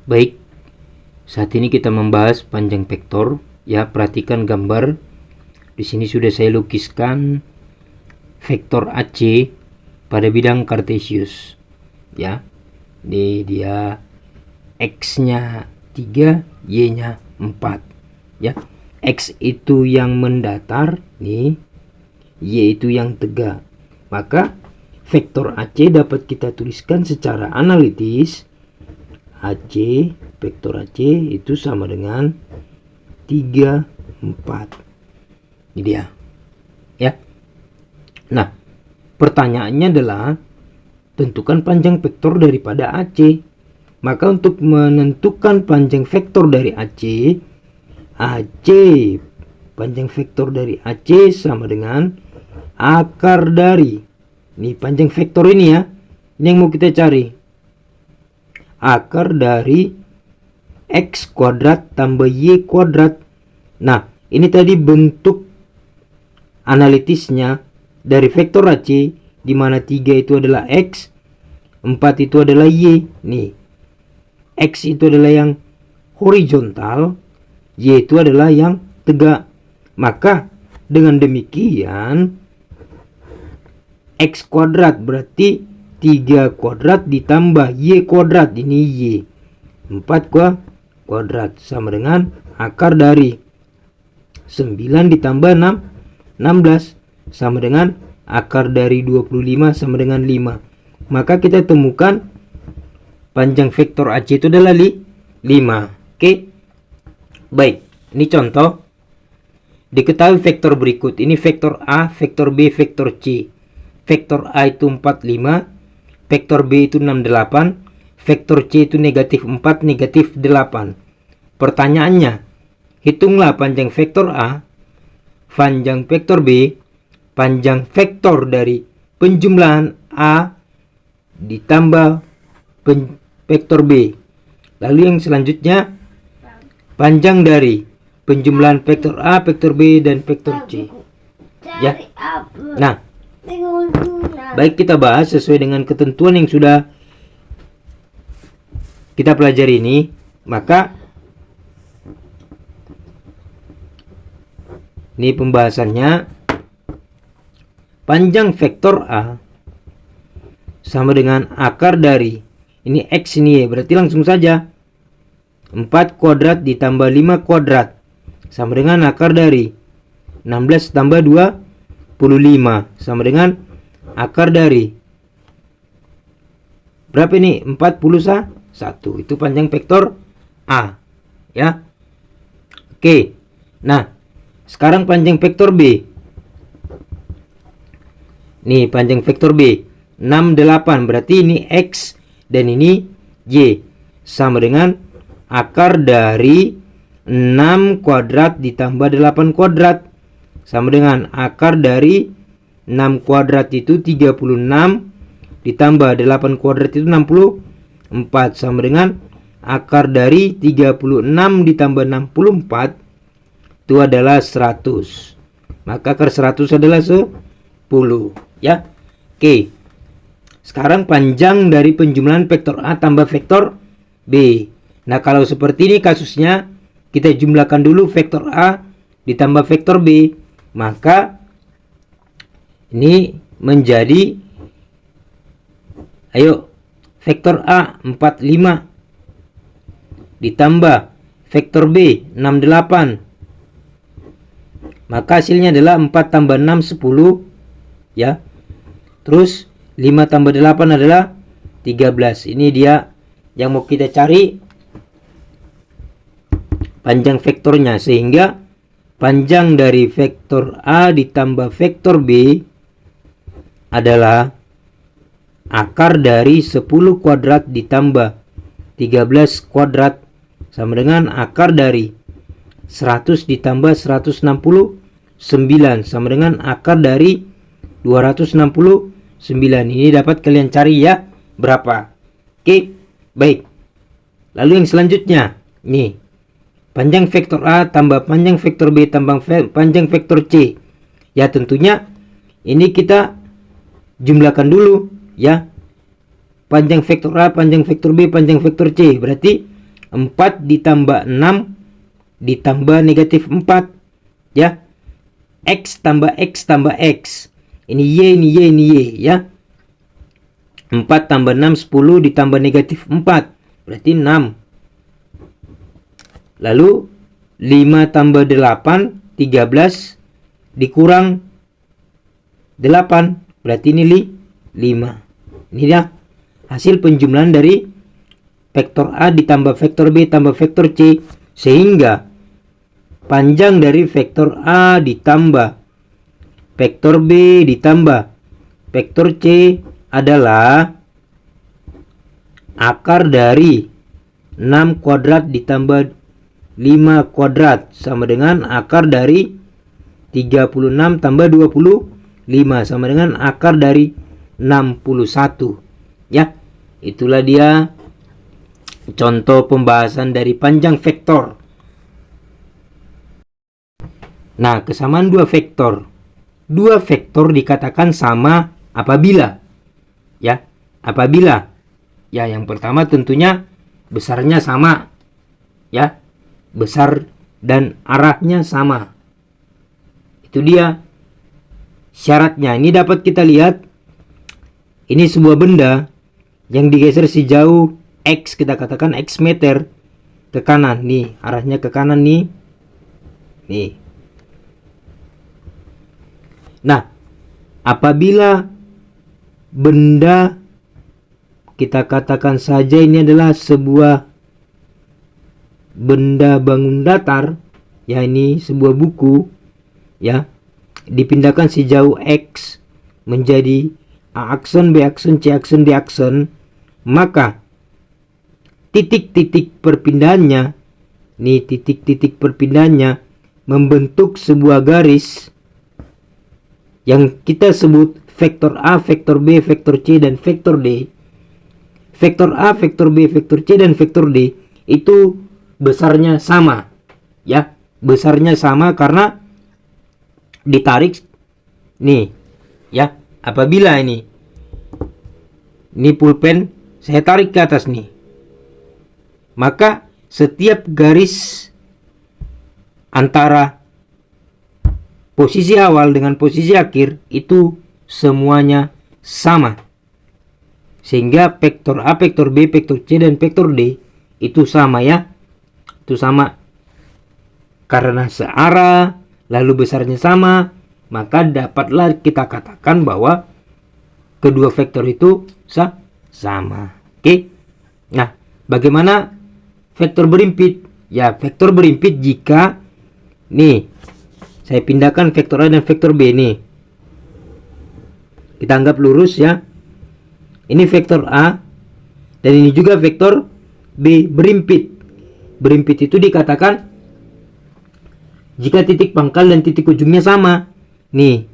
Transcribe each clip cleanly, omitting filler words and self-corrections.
Baik, saat ini kita membahas panjang vektor. Ya, perhatikan gambar. Di sini sudah saya lukiskan vektor AC pada bidang kartesius. Ya, dia X-nya 3, Y-nya 4. Ya, X itu yang mendatar, nih, Y itu yang tegak. Maka vektor AC dapat kita tuliskan secara analitis. AC, vektor AC itu sama dengan 3, 4. Ini dia. Ya. Nah, pertanyaannya adalah tentukan panjang vektor daripada AC. Maka untuk menentukan panjang vektor dari AC, panjang vektor dari AC sama dengan akar dari, ini panjang vektor ini ya, ini yang mau kita cari, akar dari X kuadrat tambah Y kuadrat. Nah, ini tadi bentuk analitisnya dari vektor AC, di mana 3 itu adalah X, 4 itu adalah Y. Nih, X itu adalah yang horizontal, Y itu adalah yang tegak. Maka dengan demikian X kuadrat berarti 3 kuadrat ditambah Y kuadrat, ini Y, 4 kuadrat sama dengan akar dari 9 ditambah 6, 16 sama dengan akar dari 25 sama dengan 5. Maka kita temukan panjang vektor AC itu adalah 5. Oke. Baik, ini contoh. Diketahui vektor berikut. Ini vektor A, vektor B, vektor C. Vektor A itu 45, vektor B itu 68, vektor C itu negatif 4, negatif 8. Pertanyaannya, hitunglah panjang vektor A, panjang vektor B, panjang vektor dari penjumlahan A ditambah vektor B. Lalu yang selanjutnya, panjang dari penjumlahan vektor A, vektor B, dan vektor C. Ya. Nah, baik, kita bahas sesuai dengan ketentuan yang sudah kita pelajari ini. Maka ini pembahasannya. Panjang vektor A sama dengan akar dari, ini X ini ya, berarti langsung saja 4 kuadrat ditambah 5 kuadrat sama dengan akar dari 16 tambah 25 sama dengan akar dari berapa ini? 41. Itu panjang vektor A, ya. Oke. Nah, sekarang panjang vektor B. Nih, panjang vektor B 68, berarti ini X dan ini Y sama dengan akar dari 6 kuadrat ditambah 8 kuadrat sama dengan akar dari 6 kuadrat itu 36 ditambah 8 kuadrat itu 64 sama dengan akar dari 36 ditambah 64 itu adalah 100. Maka akar 100 adalah 10, ya. Oke. Sekarang panjang dari penjumlahan vektor A tambah vektor B. Nah, kalau seperti ini kasusnya, kita jumlahkan dulu vektor A ditambah vektor B. Maka ini menjadi, ayo, vektor A 45 ditambah vektor B 68. Maka hasilnya adalah 4 tambah 6 10, ya. Terus 5 tambah 8 adalah 13. Ini dia yang mau kita cari panjang vektornya, sehingga panjang dari vektor A ditambah vektor B adalah akar dari 10 kuadrat ditambah 13 kuadrat sama dengan akar dari 100 ditambah 169 sama dengan akar dari 269. Ini dapat kalian cari ya, berapa. Oke, baik. Lalu yang selanjutnya, nih, panjang vektor A tambah panjang vektor B tambah panjang vektor C. Ya, tentunya ini kita jumlahkan dulu ya. Panjang vektor A, panjang vektor B, panjang vektor C. Berarti 4 ditambah 6 ditambah negatif 4, ya. X tambah X tambah X. Ini Y, ini Y, ini Y, ya. 4 tambah 6, 10 ditambah negatif 4. Berarti 6. Lalu 5 tambah 8, 13 dikurang 8. Berarti ini 5. Ini dia hasil penjumlahan dari vektor A ditambah vektor B tambah vektor C. Sehingga panjang dari vektor A ditambah vektor B ditambah vektor C adalah akar dari 6 kuadrat ditambah 5 kuadrat sama dengan akar dari 36 tambah 25 sama dengan akar dari 61. Ya, itulah dia contoh pembahasan dari panjang vektor. Nah, kesamaan dua vektor. Dua vektor dikatakan sama apabila, ya, apabila, ya, yang pertama tentunya besarnya sama, ya, besar dan arahnya sama. Itu dia syaratnya. Ini dapat kita lihat, ini sebuah benda yang digeser sejauh X, kita katakan X meter ke kanan. Nih, arahnya ke kanan nih. Nih. Nah, apabila benda, kita katakan saja ini adalah sebuah benda bangun datar, ya, ini sebuah buku, ya, dipindahkan sejauh X menjadi A akson, B akson, C akson, D akson, maka titik-titik perpindahannya, nih titik-titik perpindahannya membentuk sebuah garis yang kita sebut vektor A, vektor B, vektor C, dan vektor D. Vektor A, vektor B, vektor C, dan vektor D itu besarnya sama, ya, besarnya sama karena ditarik nih, ya. Apabila ini pulpen saya tarik ke atas nih, maka setiap garis antara posisi awal dengan posisi akhir itu semuanya sama. Sehingga vektor A, vektor B, vektor C, dan vektor D itu sama, ya. Itu sama. Karena searah, lalu besarnya sama, maka dapatlah kita katakan bahwa kedua vektor itu sama. Oke. Nah, bagaimana vektor berimpit? Ya, vektor berimpit jika nih saya pindahkan vektor A dan vektor B nih. Kita anggap lurus, ya. Ini vektor A dan ini juga vektor B berimpit. Berimpit itu dikatakan jika titik pangkal dan titik ujungnya sama. Nih,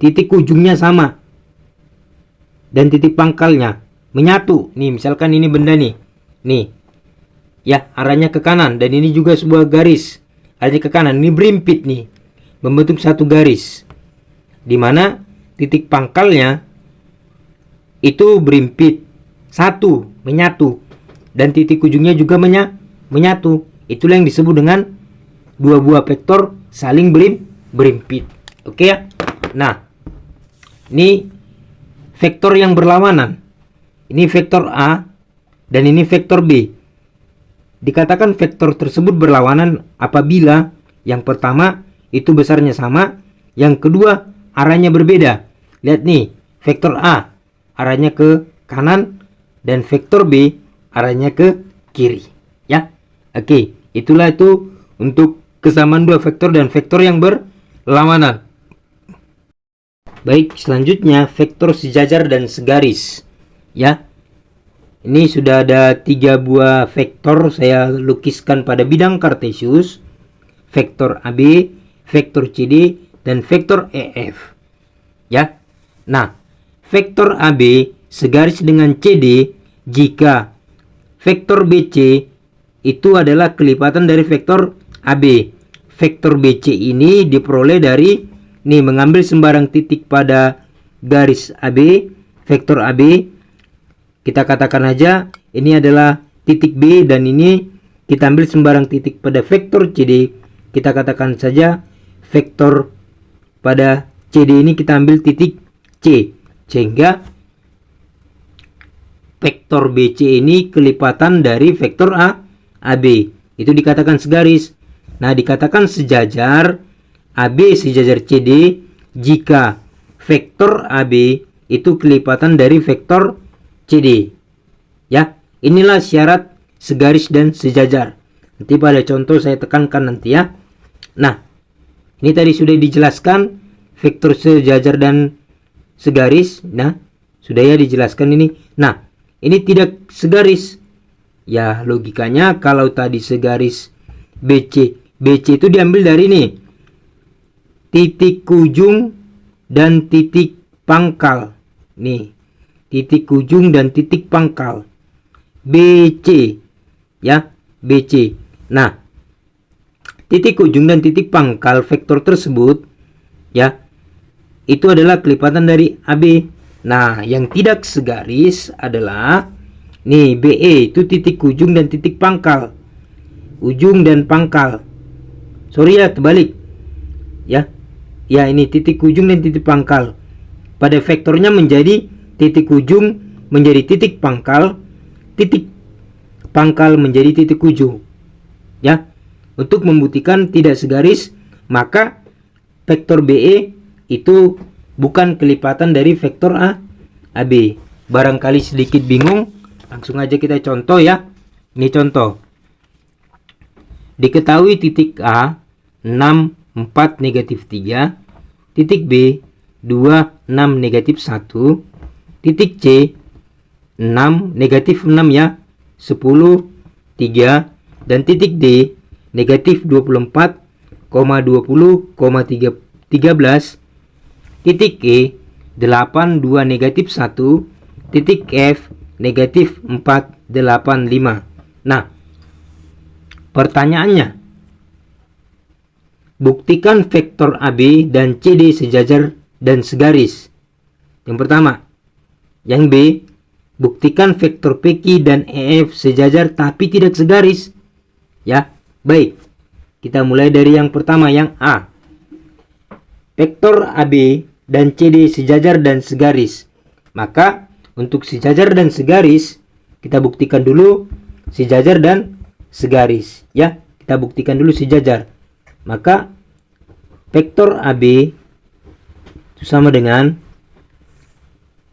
titik ujungnya sama dan titik pangkalnya menyatu. Nih, misalkan ini benda nih, ya, arahnya ke kanan dan ini juga sebuah garis arahnya ke kanan. Ini berimpit nih, membentuk satu garis, dimana titik pangkalnya itu berimpit satu, menyatu, dan titik ujungnya juga menyatu. Itulah yang disebut dengan dua buah vektor saling berimpit. Oke, ya. Nah, ini vektor yang berlawanan. Ini vektor A dan ini vektor B. Dikatakan vektor tersebut berlawanan apabila yang pertama itu besarnya sama, yang kedua arahnya berbeda. Lihat nih, vektor A arahnya ke kanan dan vektor B arahnya ke kiri, ya. Oke, itulah itu untuk kesamaan dua vektor dan vektor yang berlawanan. Baik, selanjutnya vektor sejajar dan segaris, ya. Ini sudah ada 3 buah vektor saya lukiskan pada bidang kartesius. Vektor AB, vektor CD, dan vektor EF, ya. Nah, vektor AB segaris dengan CD jika vektor BC itu adalah kelipatan dari vektor AB. Vektor BC ini diperoleh dari mengambil sembarang titik pada garis AB, vektor AB. Kita katakan aja ini adalah titik B dan ini kita ambil sembarang titik pada vektor CD. Kita katakan saja vektor pada CD ini kita ambil titik C, sehingga vektor BC ini kelipatan dari vektor AB. Itu dikatakan segaris. Nah, dikatakan sejajar AB sejajar CD jika vektor AB itu kelipatan dari vektor CD. Ya, inilah syarat segaris dan sejajar. Nanti pada contoh saya tekankan nanti ya. Nah, ini tadi sudah dijelaskan vektor sejajar dan segaris. Nah, sudah ya dijelaskan ini. Nah, ini tidak segaris. Ya, logikanya kalau tadi segaris BC itu diambil dari ini. Titik ujung dan titik pangkal. Nih, titik ujung dan titik pangkal. BC. Ya, BC. Nah, titik ujung dan titik pangkal vektor tersebut ya, itu adalah kelipatan dari AB. Nah, yang tidak segaris adalah nih BE, itu titik ujung dan titik pangkal. Ujung dan pangkal. Sorry ya, terbalik. Ya. Ya, ini titik ujung dan titik pangkal. Pada vektornya menjadi titik ujung menjadi titik pangkal menjadi titik ujung. Ya. Untuk membuktikan tidak segaris, maka vektor BE itu bukan kelipatan dari vektor AB. Barangkali sedikit bingung, langsung aja kita contoh ya. Ini contoh. Diketahui titik A 6, 4, negatif 3, titik B 2, 6, negatif 1, titik C 6, negatif 6 ya, 10, 3, dan titik D negatif 24, 20, 13, titik E 8, 2, negatif 1, titik F negatif 4, 8, 5. Nah, pertanyaannya, buktikan vektor AB dan CD sejajar dan segaris. Yang pertama. Yang B, buktikan vektor PQ dan EF sejajar tapi tidak segaris. Ya, baik. Kita mulai dari yang pertama, yang A. Vektor AB dan CD sejajar dan segaris. Maka untuk sejajar dan segaris kita buktikan dulu sejajar dan segaris. Ya, kita buktikan dulu sejajar. Maka vektor AB itu sama dengan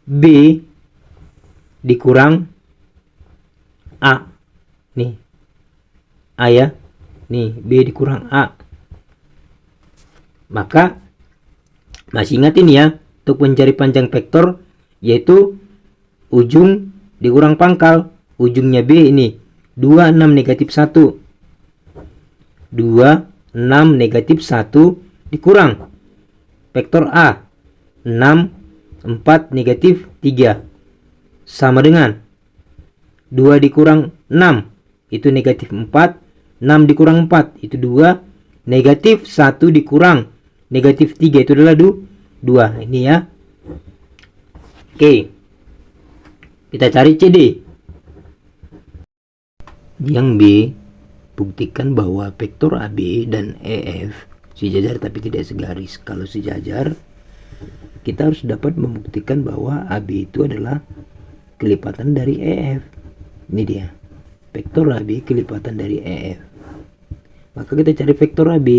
B dikurang A. Nih, A ya. Nih, B dikurang A. Maka masih ingat ini ya, untuk mencari panjang vektor yaitu ujung dikurang pangkal. Ujungnya B ini 2, 6, negatif 1. 2, 6, negatif 1 dikurang vektor A 6, 4, negatif 3 sama dengan 2 dikurang 6 itu negatif 4, 6 dikurang 4 itu 2, negatif 1 dikurang negatif 3 itu adalah 2. Ini ya. Oke, kita cari CD. Yang B, buktikan bahwa vektor AB dan EF sejajar tapi tidak segaris. Kalau sejajar, kita harus dapat membuktikan bahwa AB itu adalah kelipatan dari EF. Ini dia, vektor AB kelipatan dari EF. Maka kita cari vektor AB.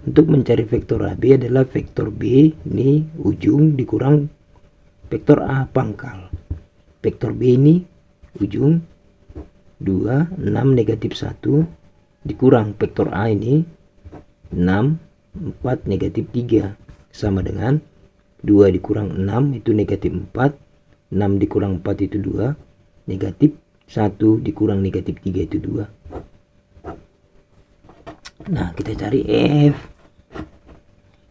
Untuk mencari vektor AB adalah vektor B ini ujung dikurang vektor A pangkal. Vektor B ini ujung 2, 6, negatif 1 dikurang vektor A ini 6, 4, negatif 3 sama dengan 2 dikurang 6 itu negatif 4, 6 dikurang 4 itu 2, negatif 1 dikurang negatif 3 itu 2. Nah, kita cari EF.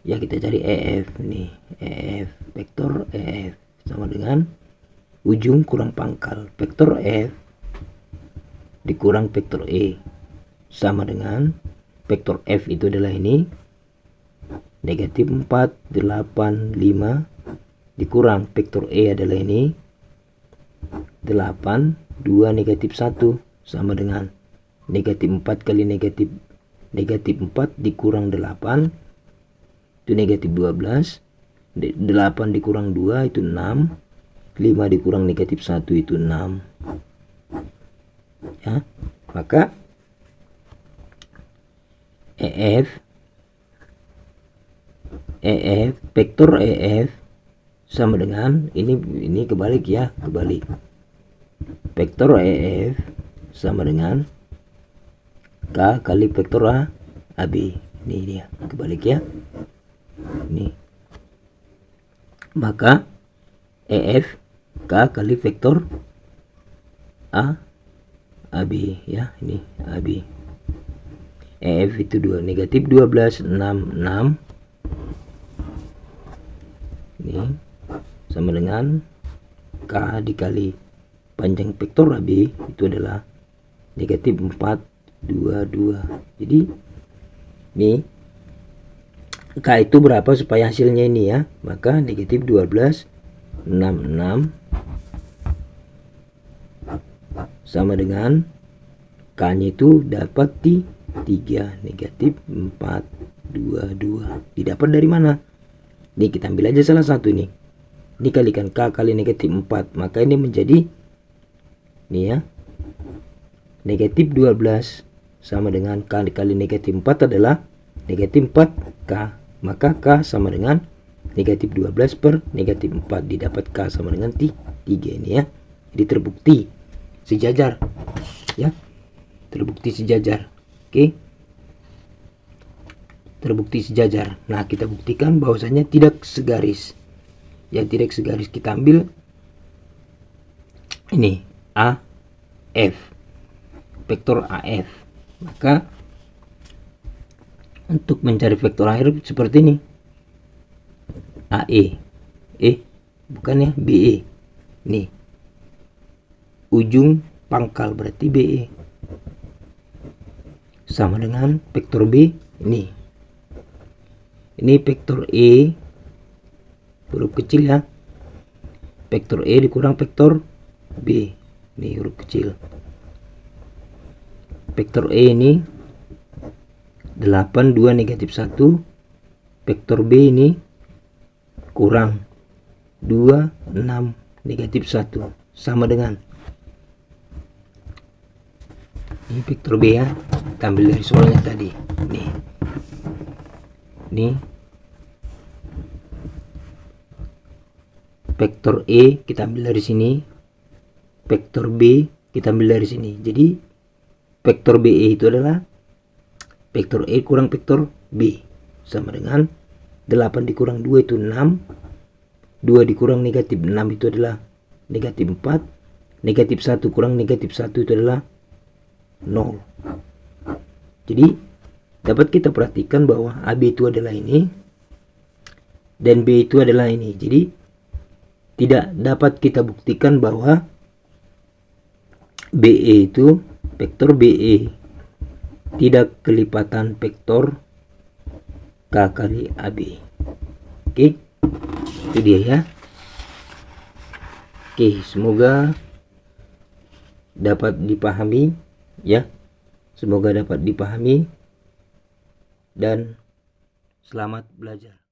Ya, kita cari EF nih. EF, vektor EF sama dengan ujung kurang pangkal vektor F dikurang vektor E sama dengan vektor F itu adalah ini negatif 4, 8, 5 dikurang vektor E adalah ini 8, 2 negatif 1 sama dengan negatif 4 kali negatif 4 dikurang 8 itu negatif 12. 8 dikurang 2 itu 6. 5 dikurang negatif 1 itu 6. Ya, maka vektor EF sama dengan ini kebalik ya, kebalik. Vektor EF sama dengan K kali vektor AB. Ini dia, kebalik ya. Ini. Maka EF K kali vektor AB ya, ini AB. EF itu 2 negatif 12 6 6. Ini sama dengan K dikali panjang vektor AB itu adalah negatif 4 2 2. Jadi ini K itu berapa supaya hasilnya ini ya, maka negatif 12 6 6 sama dengan K nya itu dapat di 3 negatif 4 2 2. Didapat dari mana? Ini kita ambil aja salah satu nih. Ini kalikan K kali negatif 4, maka ini menjadi ini ya, negatif 12 sama dengan K dikali negatif 4 adalah negatif 4K. Maka K sama dengan negatif 12 per negatif 4. Didapat K sama dengan 3 ini ya. Jadi terbukti sejajar ya, terbukti sejajar. Oke, terbukti sejajar. Nah, kita buktikan bahwasanya tidak segaris. Yang tidak segaris kita ambil ini AF, vektor AF. Maka untuk mencari vektor AF seperti ini, AE, bukan ya, BE. Nih, ujung pangkal berarti BE sama dengan vektor B ini. Ini vektor E huruf kecil ya. Vektor E dikurang vektor B. Ini huruf kecil. Vektor E ini 8 2 negatif 1. Vektor B ini kurang 2 6 negatif 1 sama dengan ini vektor B ya. Kita ambil dari soalnya tadi. Nih. Ini vektor E kita ambil dari sini. Vektor B kita ambil dari sini. Jadi vektor BE itu adalah vektor E kurang vektor B sama dengan 8 dikurang 2 itu 6. 2 dikurang negatif 6 itu adalah negatif 4. Negatif 1 kurang negatif 1 itu adalah 0. Jadi dapat kita perhatikan bahwa AB itu adalah ini dan B itu adalah ini. Jadi tidak dapat kita buktikan bahwa BE itu vektor BE tidak kelipatan vektor K kali AB. Oke, itu dia ya. Oke, semoga dapat dipahami ya. Semoga dapat dipahami dan selamat belajar.